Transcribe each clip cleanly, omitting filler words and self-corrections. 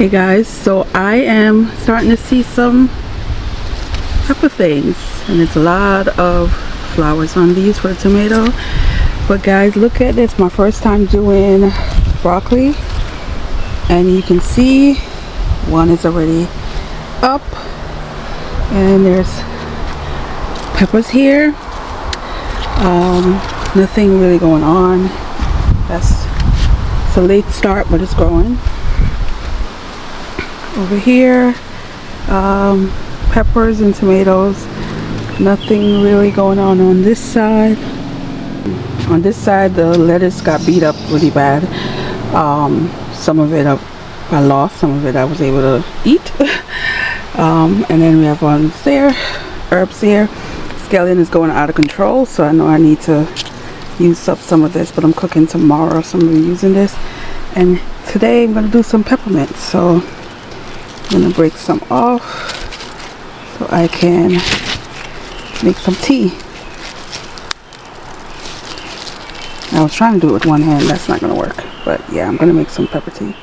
Hey guys, so I am starting to see some pepper things, and there's a lot of flowers on these for the tomato. But guys, look at this, my first time doing broccoli, and you can see one is already up, and there's peppers here. Nothing really going on. It's a late start, but it's growing. Over here, peppers and tomatoes. Nothing really going on this side. On this side, the lettuce got beat up really bad. Some of it I lost, some of it I was able to eat. And then we have ones there, herbs here. Scallion is going out of control, so I know I need to use up some of this, but I'm cooking tomorrow, so I'm using this. And today I'm going to do some peppermint, so I'm going to break some off so I can make some tea. I was trying to do it with one hand, that's not going to work, but yeah, I'm going to make some pepper tea.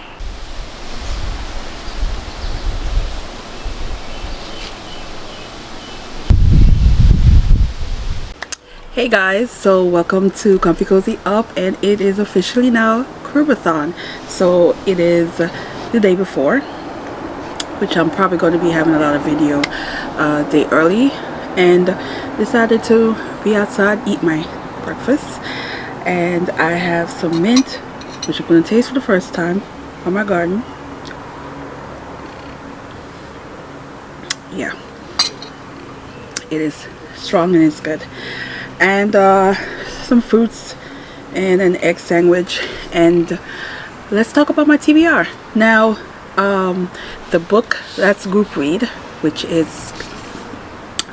Hey guys, so welcome to Comfy Cozy Up, and it is officially now CaribAthon. So it is the day before, which I'm probably going to be having a lot of video day early, and decided to be outside, eat my breakfast. And I have some mint, which I'm going to taste for the first time from my garden. Yeah, it is strong and it's good. And some fruits and an egg sandwich. And let's talk about my TBR. Now, the book, that's group read, which is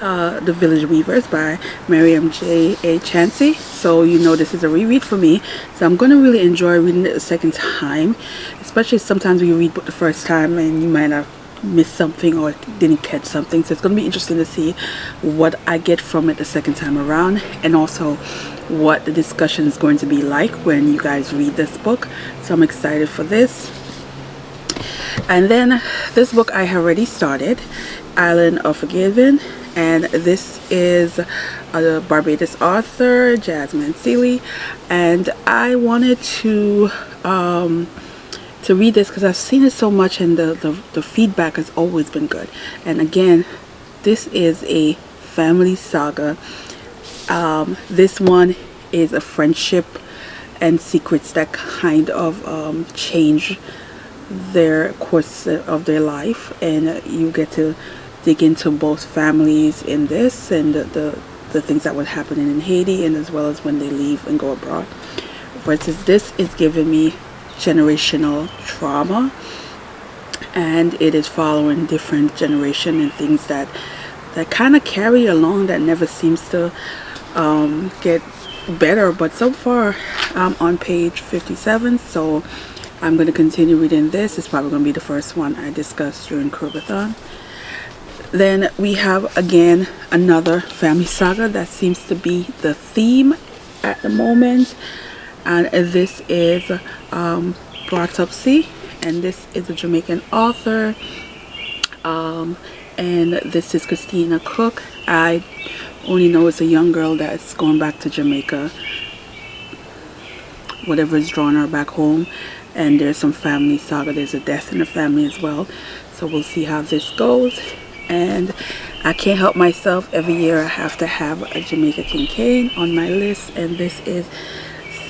The Village Weavers by Miriam J.A. Chancey. So you know this is a reread for me, so I'm going to really enjoy reading it a second time, especially sometimes when you read book the first time and you might have missed something or didn't catch something. So it's going to be interesting to see what I get from it the second time around, and also what the discussion is going to be like when you guys read this book. So I'm excited for this. And then this book I have already started, Island of Forgiven, and this is a Barbados author, Jasmine Seeley, and I wanted to read this because I've seen it so much, and the feedback has always been good. And again, this is a family saga. This one is a friendship and secrets that kind of change their course of their life, and you get to dig into both families in this, and the things that would happen in Haiti, and as well as when they leave and go abroad. Versus this is giving me generational trauma, and it is following different generation and things that kind of carry along, that never seems to get better. But so far I'm on page 57, so I'm going to continue reading this. It's probably going to be the first one I discuss during CaribAthon. Then we have again another family saga that seems to be the theme at the moment, and this is Bartopsy, and this is a Jamaican author, and this is Christina Cook. I only know it's a young girl that's going back to Jamaica, whatever is drawing her back home, and there's some family saga. There's a death in the family as well, so we'll see how this goes. And I can't help myself, every year I have to have a Jamaica Kincaid on my list, and this is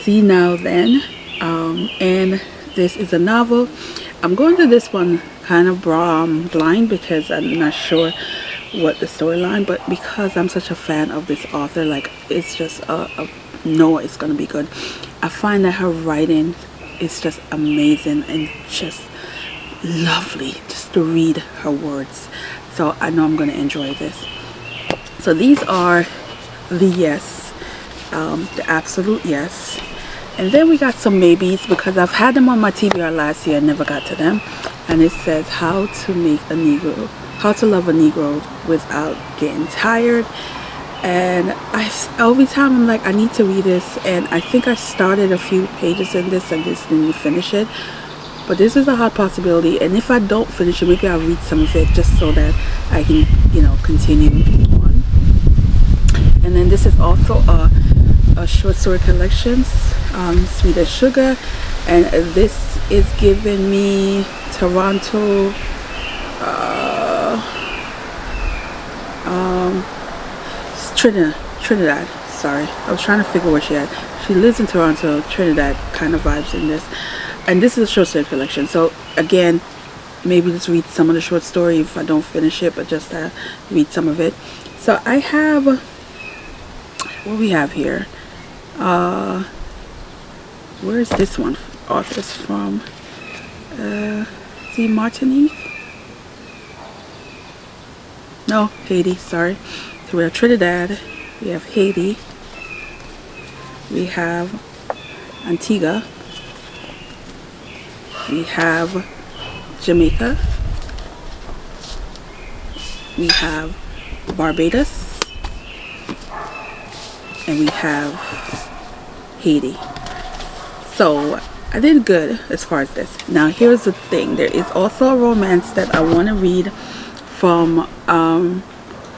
See Now Then, and this is a novel. I'm going to this one kind of blind because I'm not sure what the storyline, but because I'm such a fan of this author, like, it's just no, it's gonna be good. I find that her writing is just amazing and just lovely just to read her words, so I know I'm going to enjoy this. So these are the yes, the absolute yes. And then we got some maybes, because I've had them on my TBR last year and never got to them. And it says how to love a Negro without getting tired. And every time I'm like, I need to read this, and I think I started a few pages in this and just didn't finish it. but this is a hot possibility, and if I don't finish it, maybe I'll read some of it just so that I can, you know, continue on. And then this is also a short story collections, Sweet as Sugar, and this is giving me Toronto, Trinidad. Sorry, I was trying to figure where she lives in Toronto, Trinidad kind of vibes in this. And this is a short story collection, so again, maybe just read some of the short story if I don't finish it, but just read some of it. So I have, what we have here, where is this one author's from? See, Martinique? No, Haiti, sorry. So we have Trinidad, we have Haiti, we have Antigua, we have Jamaica, we have Barbados, and we have Haiti. So I did good as far as this. Now here's the thing, there is also a romance that I want to read from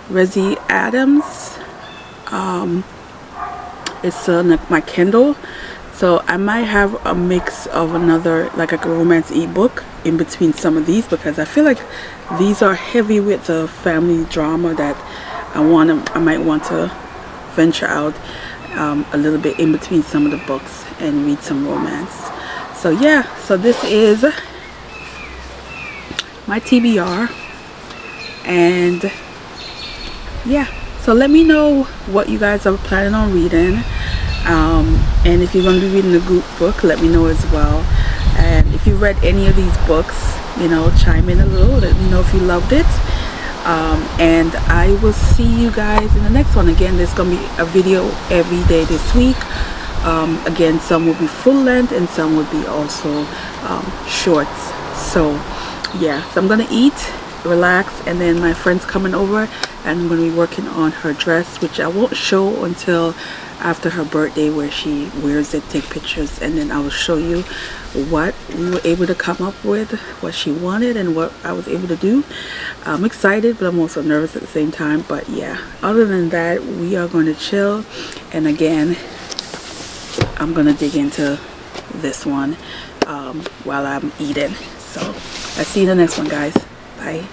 readathon. It's on my Kindle, so I might have a mix of another, like a romance ebook in between some of these, because I feel like these are heavy with the family drama that I might want to venture out a little bit in between some of the books and read some romance. So yeah, so this is my TBR, and yeah, so let me know what you guys are planning on reading, and if you're going to be reading the group book, let me know as well. And if you read any of these books, you know, chime in a little, let me know if you loved it. And I will see you guys in the next one. Again, there's going to be a video every day this week. Again, some will be full length and some will be also shorts. So yeah, so I'm gonna eat, relax, and then my friend's coming over and I'm gonna be working on her dress, which I won't show until after her birthday, where she wears it, take pictures, and then I will show you what we were able to come up with, what she wanted and what I was able to do. I'm excited, but I'm also nervous at the same time. But yeah, other than that, we are going to chill. And again, I'm gonna dig into this one while I'm eating. So I'll see you in the next one, guys. Bye.